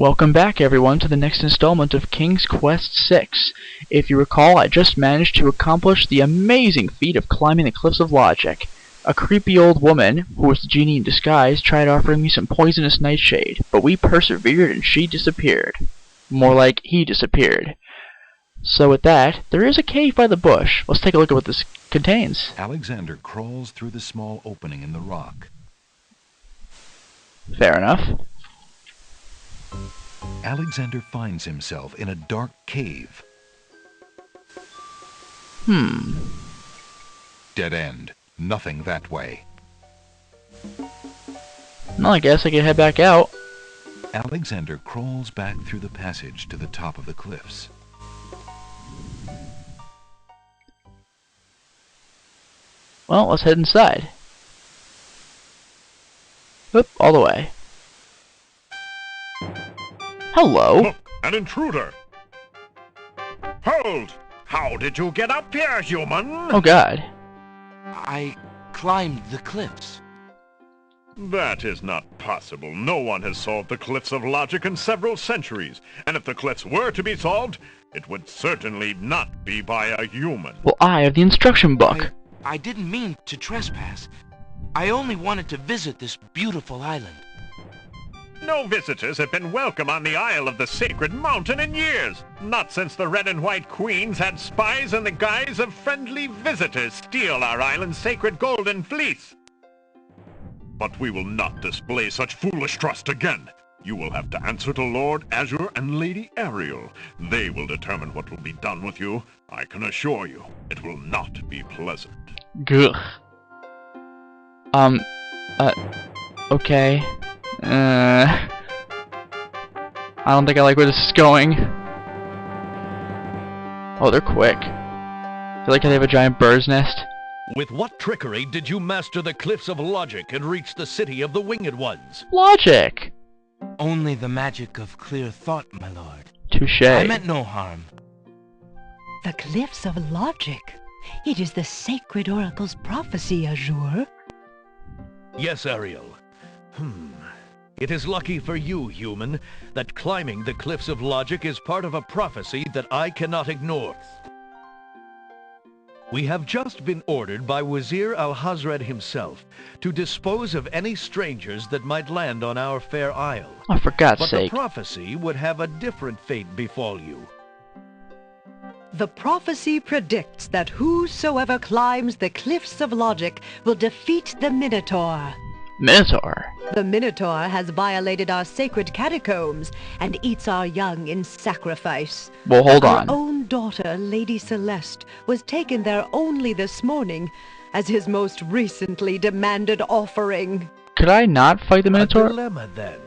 Welcome back everyone to the next installment of King's Quest VI. If you recall, I just managed to accomplish the amazing feat of climbing the Cliffs of Logic. A creepy old woman, who was the genie in disguise, tried offering me some poisonous nightshade, but we persevered and she disappeared. More like, he disappeared. So with that, there is a cave by the bush. Let's take a look at what this contains. Alexander crawls through the small opening in the rock. Fair enough. Alexander finds himself in a dark cave. Dead end. Nothing that way. Well, I guess I can head back out. Alexander crawls back through the passage to the top of the cliffs. Well, let's head inside. Oop, all the way. Hello. Look, an intruder! Hold! How did you get up here, human? Oh god. I climbed the cliffs. That is not possible. No one has solved the Cliffs of Logic in several centuries. And if the cliffs were to be solved, it would certainly not be by a human. Well, I have the instruction book. I didn't mean to trespass. I only wanted to visit this beautiful island. No visitors have been welcome on the Isle of the Sacred Mountain in years. Not since the Red and White Queens had spies in the guise of friendly visitors steal our island's sacred golden fleece. But we will not display such foolish trust again. You will have to answer to Lord Azure and Lady Ariel. They will determine what will be done with you. I can assure you, it will not be pleasant. Gugh. Okay. I don't think I like where this is going. Oh, they're quick. I feel like they have a giant bird's nest. With what trickery did you master the Cliffs of Logic and reach the city of the Winged Ones? Logic! Only the magic of clear thought, my lord. Touche. I meant no harm. The Cliffs of Logic. It is the sacred oracle's prophecy, Azure. Yes, Ariel. It is lucky for you, human, that climbing the Cliffs of Logic is part of a prophecy that I cannot ignore. We have just been ordered by Wazir Alhazred himself to dispose of any strangers that might land on our fair isle. Oh, for God's But sake. the prophecy would have a different fate befall you. The prophecy predicts that whosoever climbs the Cliffs of Logic will defeat the Minotaur. Minotaur? The Minotaur has violated our sacred catacombs and eats our young in sacrifice. Well, hold Our on. own daughter, Lady Celeste, was taken there only this morning as his most recently demanded offering. Could I not fight the A Minotaur? dilemma, then.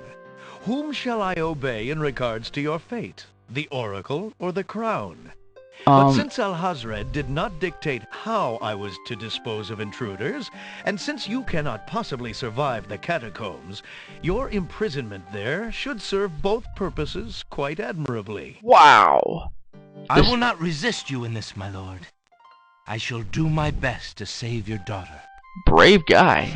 Whom shall I obey in regards to your fate? The Oracle or the Crown? But since Alhazred did not dictate how I was to dispose of intruders, and since you cannot possibly survive the catacombs, your imprisonment there should serve both purposes quite admirably. Wow. I will not resist you in this, my lord. I shall do my best to save your daughter. Brave guy.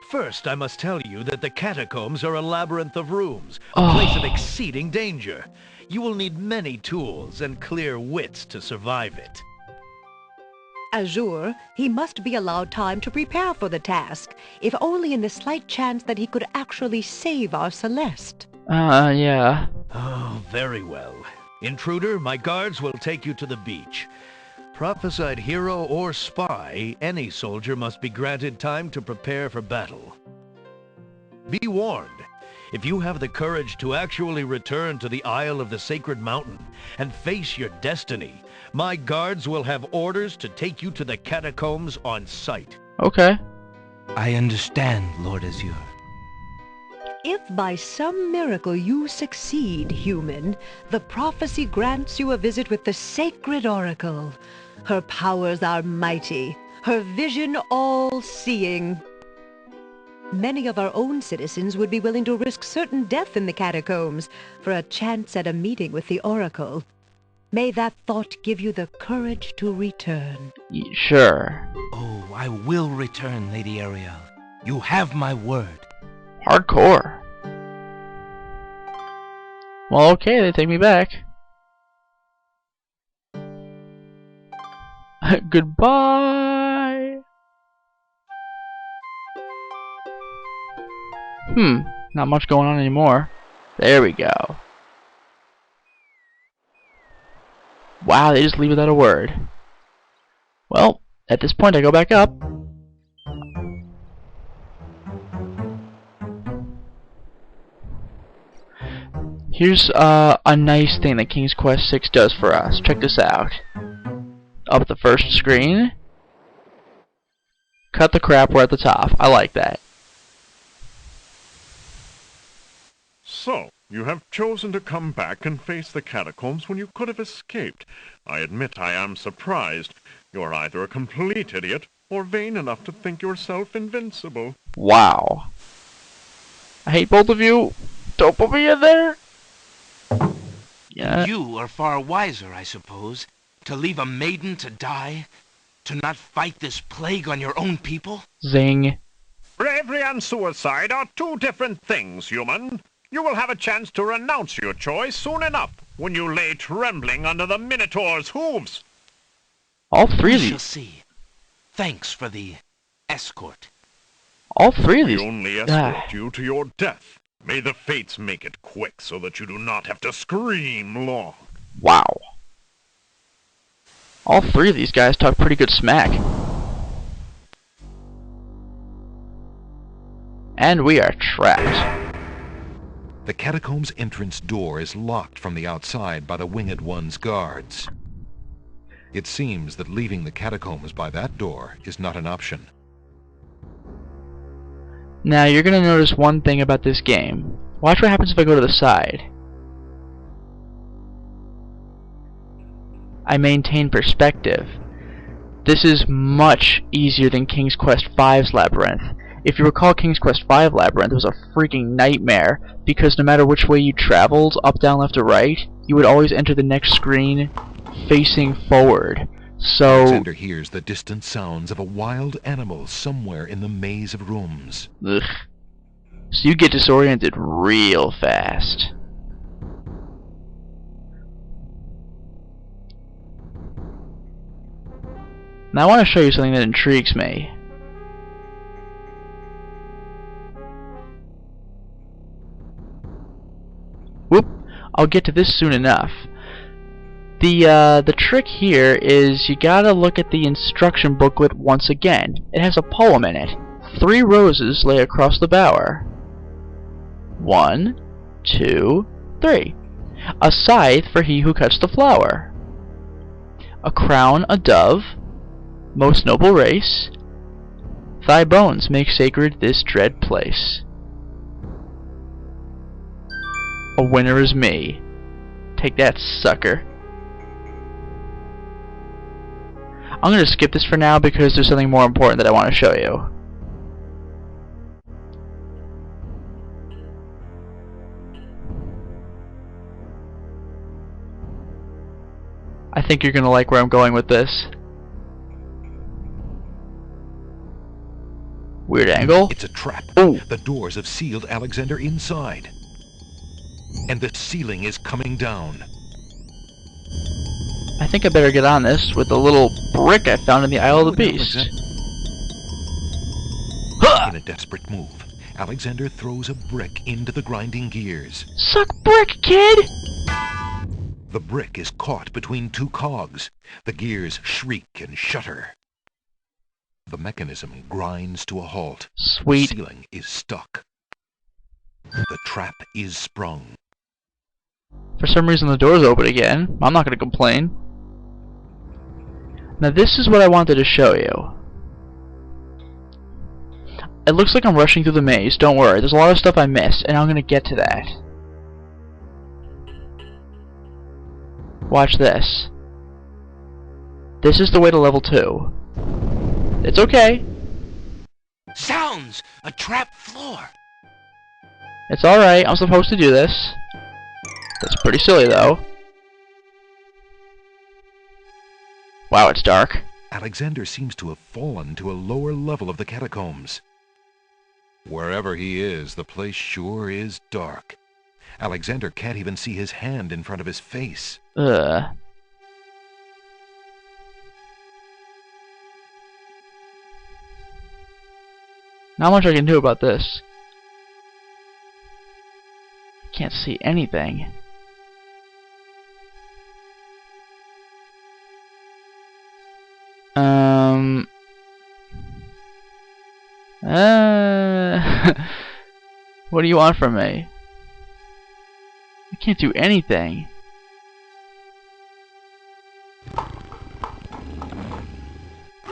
First, I must tell you that the catacombs are a labyrinth of rooms, a place of exceeding danger. You will need many tools and clear wits to survive it. Azure, he must be allowed time to prepare for the task, if only in the slight chance that he could actually save our Celeste. Yeah. Oh, very well. Intruder, my guards will take you to the beach. Prophesied hero or spy, any soldier must be granted time to prepare for battle. Be warned. If you have the courage to actually return to the Isle of the Sacred Mountain and face your destiny, my guards will have orders to take you to the catacombs on sight. Okay. I understand, Lord Azure. If by some miracle you succeed, human, the prophecy grants you a visit with the sacred oracle. Her powers are mighty, her vision all-seeing. Many of our own citizens would be willing to risk certain death in the catacombs for a chance at a meeting with the oracle. May that thought give you the courage to return. Sure. Oh, I will return, Lady Ariel. You have my word. Hardcore. Well, okay, they take me back. Goodbye! Not much going on anymore. There we go. Wow, they just leave without a word. Well, at this point I go back up. Here's a nice thing that King's Quest VI does for us. Check this out. Up the first screen. Cut the crap, we're at the top. I like that. So, you have chosen to come back and face the catacombs when you could have escaped. I admit I am surprised. You're either a complete idiot or vain enough to think yourself invincible. Wow. I hate both of you. Don't put me in there. Yeah. You are far wiser, I suppose, to leave a maiden to die? To not fight this plague on your own people? Zing. Bravery and suicide are two different things, human. You will have a chance to renounce your choice soon enough, when you lay trembling under the Minotaur's hooves. All three of We shall these. see. Thanks for the escort. All three of We these. only escort you to your death. May the fates make it quick so that you do not have to scream long. Wow. All three of these guys talk pretty good smack. And we are trapped. The catacomb's entrance door is locked from the outside by the Winged One's guards. It seems that leaving the catacombs by that door is not an option. Now you're gonna notice one thing about this game. Watch what happens if I go to the side. I maintain perspective. This is much easier than King's Quest V's Labyrinth. If you recall, King's Quest V Labyrinth was a freaking nightmare, because no matter which way you traveled, up, down, left, or right, you would always enter the next screen facing forward. So Alexander hears the distant sounds of a wild animal somewhere in the maze of rooms. ugh. So you get disoriented real fast. Now I want to show you something that intrigues me. Whoop! I'll get to this soon enough. The trick here is you gotta look at the instruction booklet once again. It has a poem in it. 3 roses lay across the bower. 1, 2, 3. A scythe for he who cuts the flower. A crown, a dove. Most noble race. Thy bones make sacred this dread place. A winner is me. Take that, sucker. I'm going to skip this for now because there's something more important that I want to show you. I think you're going to like where I'm going with this. Weird angle. It's a trap. Ooh. The doors have sealed Alexander inside. And the ceiling is coming down. I think I better get on this with the little brick I found in the Isle of the Oh, Beast. In a desperate move, Alexander throws a brick into the grinding gears. Suck brick, kid! The brick is caught between 2 cogs. The gears shriek and shudder. The mechanism grinds to a halt. Sweet. The ceiling is stuck. The trap is sprung. For some reason the door's open again. I'm not going to complain. Now this is what I wanted to show you. It looks like I'm rushing through the maze. Don't worry, there's a lot of stuff I missed, and I'm going to get to that. Watch this. This is the way to level 2. It's okay. Sounds! A trap floor! It's alright, I'm supposed to do this. That's pretty silly though. Wow, it's dark. Alexander seems to have fallen to a lower level of the catacombs. Wherever he is, the place sure is dark. Alexander can't even see his hand in front of his face. Ugh. Not much I can do about this. Can't see anything. What do you want from me? I can't do anything.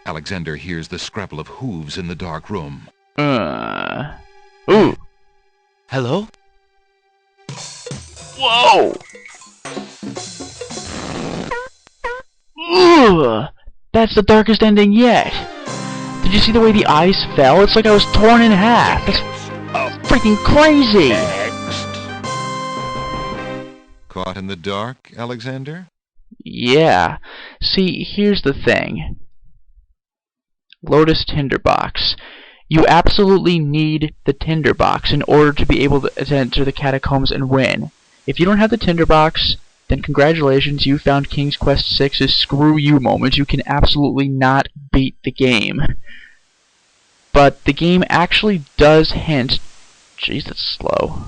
Alexander hears the scrabble of hooves in the dark room. Ooh. Hello? Whoa! Ugh! That's the darkest ending yet. Did you see the way the eyes fell? It's like I was torn in half. That's freaking crazy. Caught in the dark, Alexander? Yeah. See, here's the thing. Lotus Tinderbox. You absolutely need the Tinderbox in order to be able to enter the catacombs and win. If you don't have the Tinderbox, then congratulations, you found King's Quest VI's screw you moment. You can absolutely not beat the game. But the game actually does hint... Jeez, that's slow.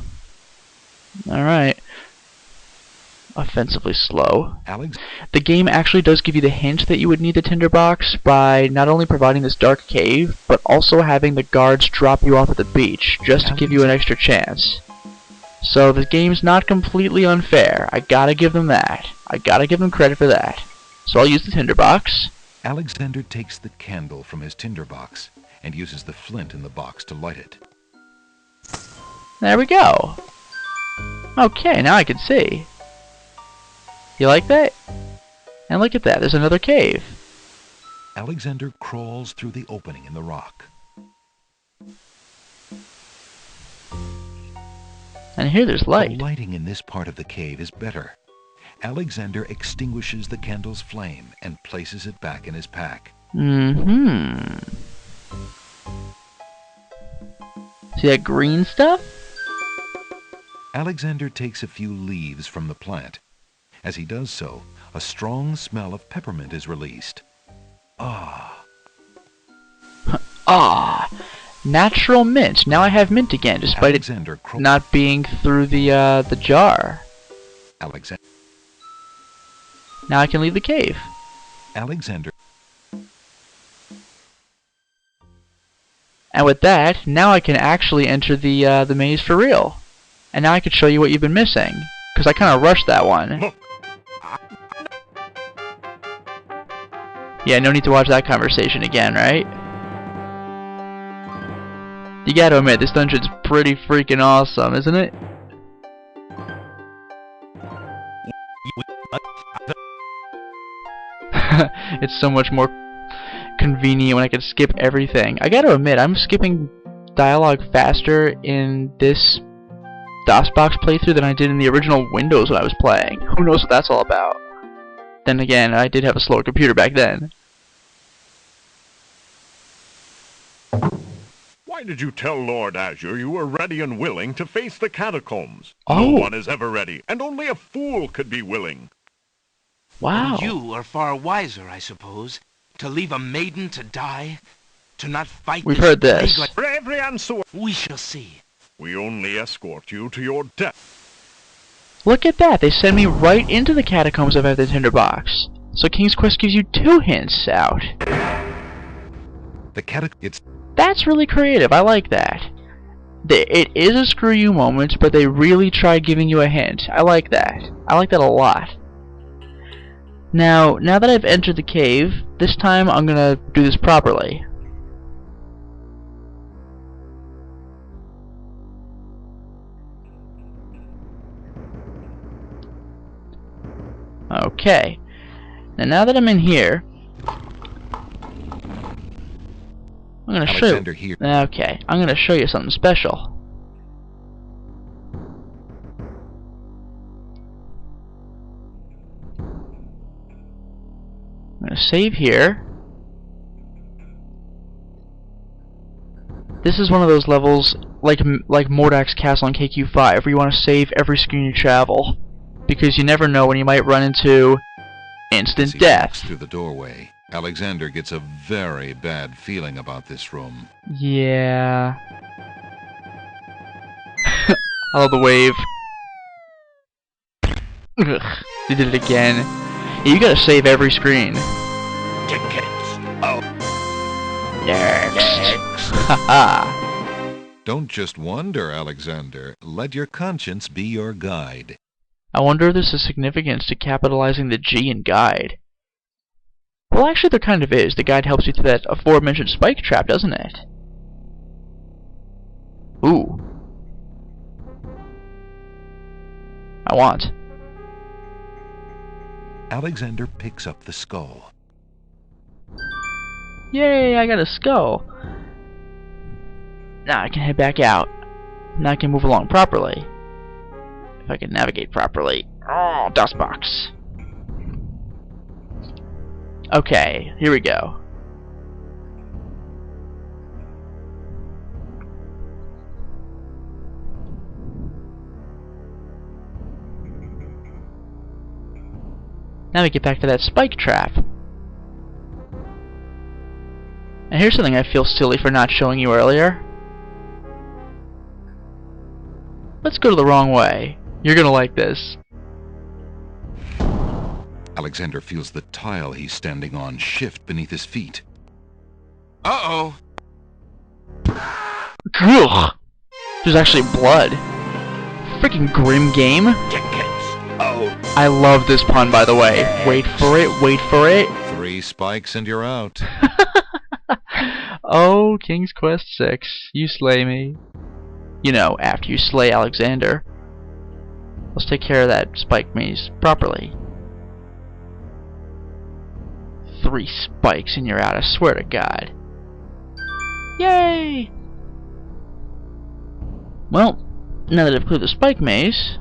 Alright. Offensively slow. The game actually does give you the hint that you would need the Tinderbox by not only providing this dark cave, but also having the guards drop you off at the beach, just to give you an extra chance. So the game's not completely unfair. I gotta give them that. I gotta give them credit for that. So I'll use the Tinderbox. Alexander takes the candle from his Tinderbox and uses the flint in the box to light it. There we go. Okay, now I can see. You like that? And look at that, there's another cave. Alexander crawls through the opening in the rock. And here there's light. The lighting in this part of the cave is better. Alexander extinguishes the candle's flame and places it back in his pack. See that green stuff? Alexander takes a few leaves from the plant. As he does so, a strong smell of peppermint is released. Ah. Ah. Natural mint. Now I have mint again, despite it not being through the jar. Alexander. Now I can leave the cave. Alexander. And with that, now I can actually enter the maze for real. And now I can show you what you've been missing, because I kind of rushed that one. Yeah, no need to watch that conversation again, right? You gotta admit, this dungeon's pretty freaking awesome, isn't it? It's so much more convenient when I can skip everything. I gotta admit, I'm skipping dialogue faster in this DOSBox playthrough than I did in the original Windows when I was playing. Who knows what that's all about? Then again, I did have a slower computer back then. Why did you tell Lord Azure you were ready and willing to face the catacombs? Oh. No one is ever ready, and only a fool could be willing. Wow. You are far wiser, I suppose, to leave a maiden to die, to not fight. We've heard this. Bravery and sword. We shall see. We only escort you to your death. Look at that, they send me right into the catacombs if I have the Tinderbox. So King's Quest gives you 2 hints out. That's really creative, I like that. It is a screw you moment, but they really tried giving you a hint. I like that. I like that a lot. Now that I've entered the cave, this time I'm gonna do this properly. Okay. Now that I'm in here, I'm gonna show you. Okay, I'm gonna show you something special. I'm gonna save here. This is one of those levels like Mordak's castle in KQ5, where you want to save every screen you travel, because you never know when you might run into instant As he death. walks through the doorway, Alexander gets a very bad feeling about this room. Yeah. I love the wave. Ugh, they did it again. Yeah, you gotta save every screen. Tickets. Oh. Next. Haha. Don't just wonder, Alexander. Let your conscience be your guide. I wonder if there's a significance to capitalizing the G in guide. Well, actually there kind of is. The guide helps you through that aforementioned spike trap, doesn't it? Ooh. I want. Alexander picks up the skull. Yay, I got a skull. Now I can head back out. Now I can move along properly. If I can navigate properly. Oh, dust box. Okay, here we go. Now we get back to that spike trap. And here's something I feel silly for not showing you earlier. Let's go to the wrong way. You're gonna like this. Alexander feels the tile he's standing on shift beneath his feet. Uh-oh. Ugh. There's actually blood. Freaking grim game. Tickets. Oh. I love this pun, by the way. Wait for it, wait for it. 3 spikes and you're out. Oh, King's Quest 6, you slay me. You know, after you slay Alexander. Let's take care of that spike maze properly. 3 spikes and you're out, I swear to God. Yay! Well, now that I've cleared the spike maze...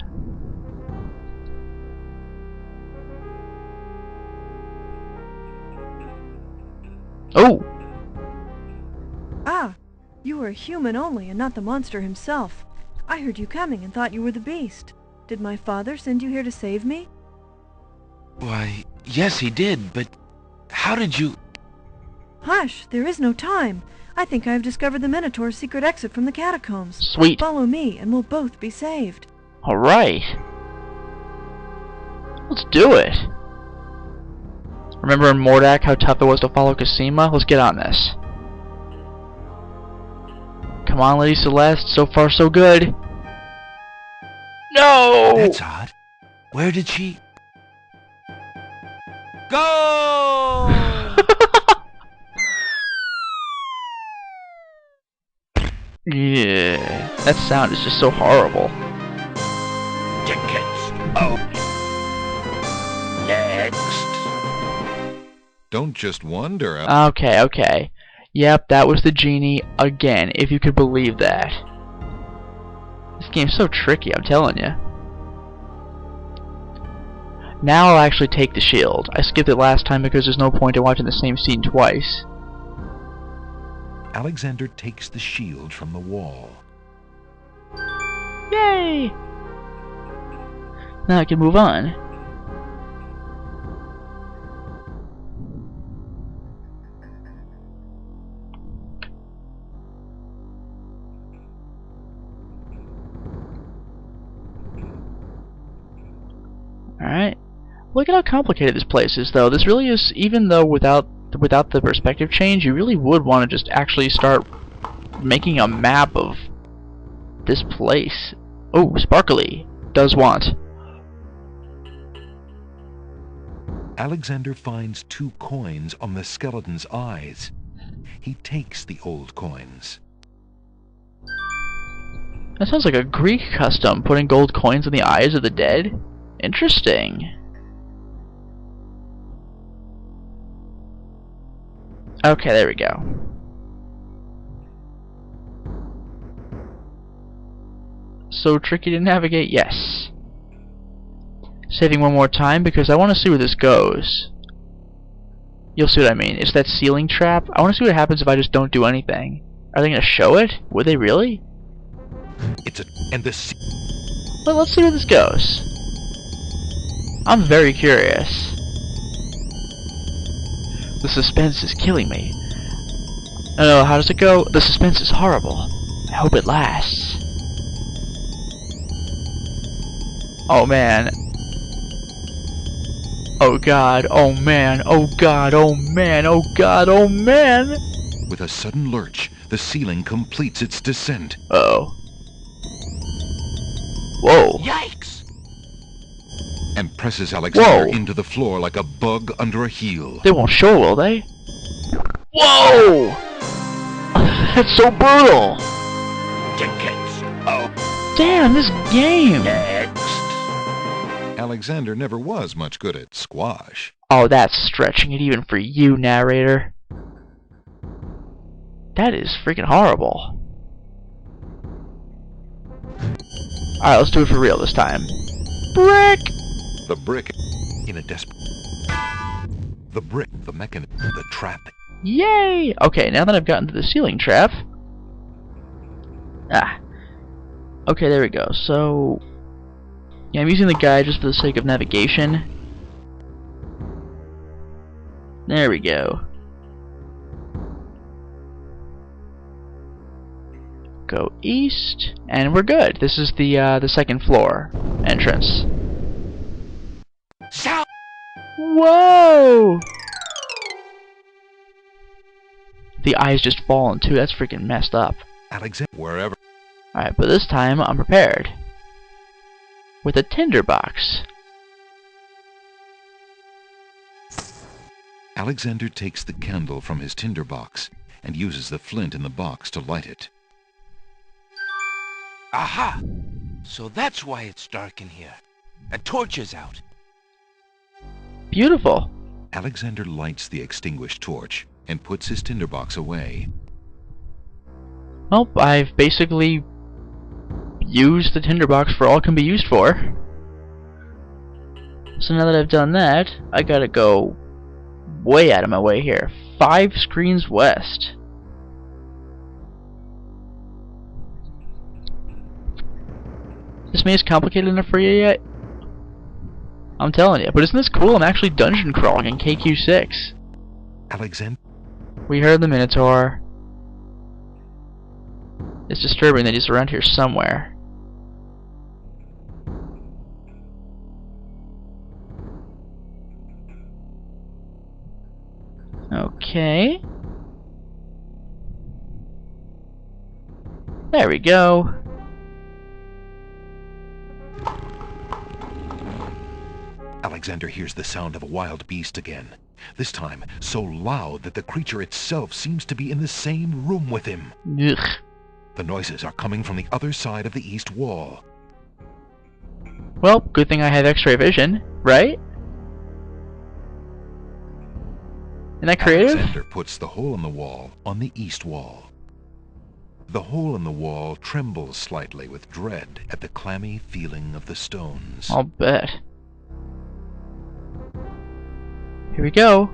Oh! Ah, you were a human only and not the monster himself. I heard you coming and thought you were the beast. Did my father send you here to save me? Why, yes, he did, but how did you... Hush, there is no time. I think I have discovered the Minotaur's secret exit from the catacombs. Sweet. Follow me and we'll both be saved. Alright. Let's do it. Remember in Mordak how tough it was to follow Cosima? Let's get on this. Come on, Lady Celeste. So far, so good. No! That's odd. Where did she... Go! Yeah. That sound is just so horrible. Tickets. Oh. Next. Don't just wonder. Okay, okay. Yep, that was the genie again, if you could believe that. This game's so tricky, I'm telling you. Now I'll actually take the shield. I skipped it last time because there's no point in watching the same scene twice. Alexander takes the shield from the wall. Yay! Now I can move on. Alright. Look at how complicated this place is, though. This really is, even though without the perspective change, you really would want to just actually start making a map of this place. Oh, sparkly. Does want. Alexander finds 2 coins on the skeleton's eyes. He takes the old coins. That sounds like a Greek custom, putting gold coins in the eyes of the dead. Interesting. Okay, there we go. So tricky to navigate? Yes. Saving one more time because I want to see where this goes. You'll see what I mean. It's that ceiling trap. I want to see what happens if I just don't do anything. Are they going to show it? Would they really? And the Well, let's see where this goes. I'm very curious. The suspense is killing me. No, how does it go? The suspense is horrible. I hope it lasts. Oh man. Oh god, oh man, oh god, oh man, oh god, oh man! With a sudden lurch, the ceiling completes its descent. Uh-oh. Whoa. Yikes! And presses Alexander Whoa. into the floor like a bug under a heel. They won't show, will they? Whoa! That's so brutal! Tickets. Oh, Damn, this game! next. Alexander never was much good at squash. Oh, that's stretching it even for you, narrator. That is freaking horrible. Alright, let's do it for real this time. Brick! The brick, in a desperate... The brick, the mechanism, the trap. Yay! Okay, now that I've gotten to the ceiling trap... Ah. Okay, there we go. So... Yeah, I'm using the guide just for the sake of navigation. There we go. Go east, and we're good. This is the second floor entrance. South. Whoa! The eyes just fallen too. That's freaking messed up. Alexander, wherever... Alright, but this time I'm prepared. With a tinderbox. Alexander takes the candle from his tinderbox and uses the flint in the box to light it. Aha! So that's why it's dark in here. A torch is out. Beautiful. Alexander lights the extinguished torch and puts his tinderbox away. Well, I've basically used the tinderbox for all it can be used for. So now that I've done that, I gotta go way out of my way here. 5 screens west. This maze complicated enough for you yet? I'm telling you. But isn't this cool? I'm actually dungeon crawling in KQ6. Alexander... We heard the Minotaur. It's disturbing that he's around here somewhere. Okay. There we go. Alexander hears the sound of a wild beast again. This time, so loud that the creature itself seems to be in the same room with him. Ugh. The noises are coming from the other side of the east wall. Well, good thing I have X-ray vision, right? Isn't that creative? Alexander puts the hole in the wall on the east wall. The hole in the wall trembles slightly with dread at the clammy feeling of the stones. I'll bet. Here we go.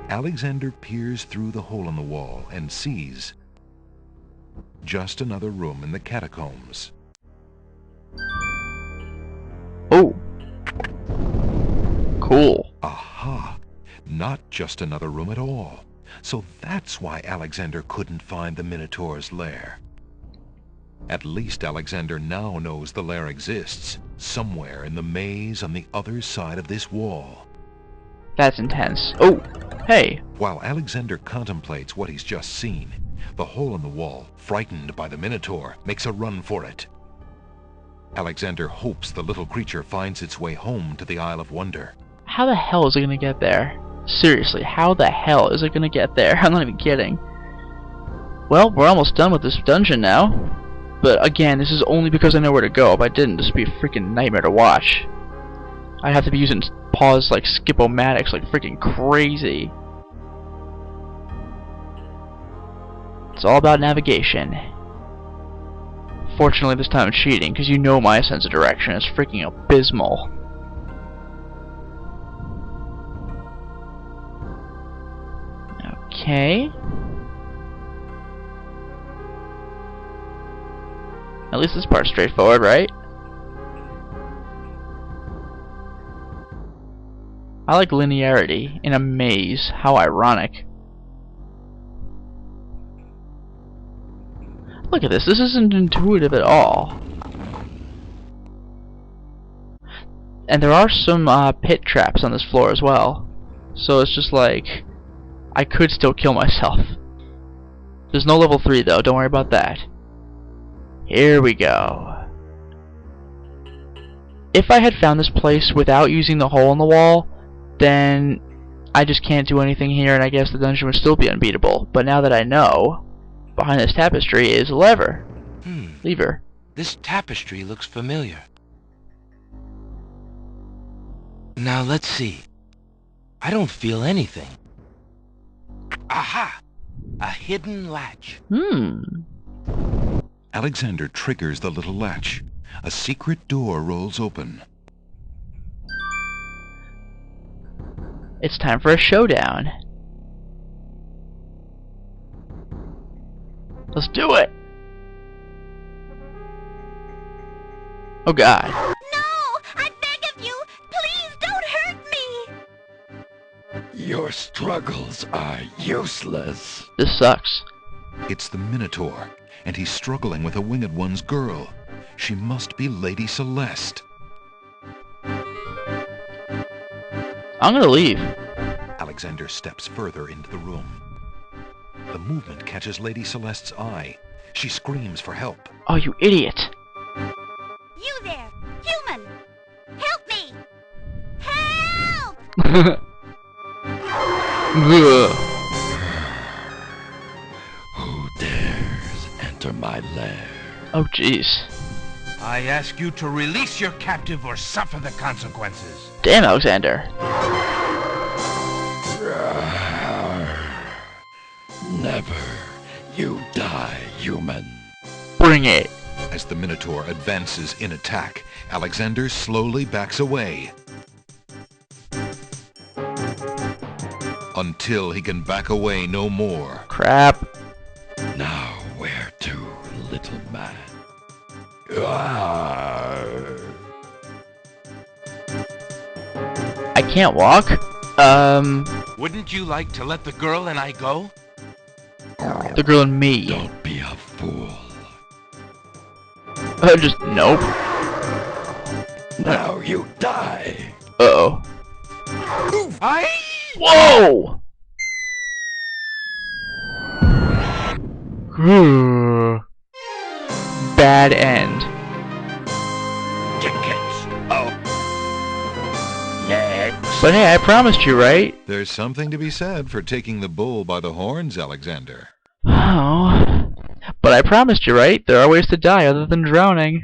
Alexander peers through the hole in the wall and sees just another room in the catacombs. Oh. Cool. Aha! Not just another room at all. So that's why Alexander couldn't find the Minotaur's lair. At least Alexander now knows the lair exists, somewhere in the maze on the other side of this wall. That's intense. Oh, hey. While Alexander contemplates what he's just seen, the hole in the wall, frightened by the Minotaur, makes a run for it. Alexander hopes the little creature finds its way home to the Isle of Wonder. How the hell is it gonna get there? Seriously, how the hell is it gonna get there? I'm not even kidding. Well, we're almost done with this dungeon now. But again, this is only because I know where to go. If I didn't, this would be a freaking nightmare to watch. I'd have to be using pause like skip-o-matics like freaking crazy. It's all about navigation. Fortunately, this time I'm cheating, because you know my sense of direction is freaking abysmal. Okay. At least this part's straightforward, right? I like linearity in a maze. How ironic. Look at this. This isn't intuitive at all. And there are some pit traps on this floor as well. So it's just like, I could still kill myself. There's no level 3 though, don't worry about that. Here we go. If I had found this place without using the hole in the wall, then I just can't do anything here, and I guess the dungeon would still be unbeatable. But now that I know, behind this tapestry is a lever. Lever. This tapestry looks familiar. Now let's see. I don't feel anything. Aha! A hidden latch. Alexander triggers the little latch. A secret door rolls open. It's time for a showdown. Let's do it! Oh god. No! I beg of you! Please don't hurt me! Your struggles are useless. This sucks. It's the Minotaur, and he's struggling with a Winged One's girl. She must be Lady Celeste. I'm gonna leave. Alexander steps further into the room. The movement catches Lady Celeste's eye. She screams for help. Oh, you idiot. You there! Human! Help me! Help! Who dares enter my lair? Oh, jeez. I ask you to release your captive or suffer the consequences. Damn, Alexander. Never. You die, human. Bring it. As the Minotaur advances in attack, Alexander slowly backs away. Until he can back away no more. Crap. Now where to, little man? I can't walk? Wouldn't you like to let the girl and I go? The girl and me. Don't be a fool. Just, nope. Now you die. Uh-oh. I... Whoa! Bad end. Tickets. Oh. Next. But hey, I promised you, right? There's something to be said for taking the bull by the horns, Alexander. Oh. But I promised you, right? There are ways to die other than drowning.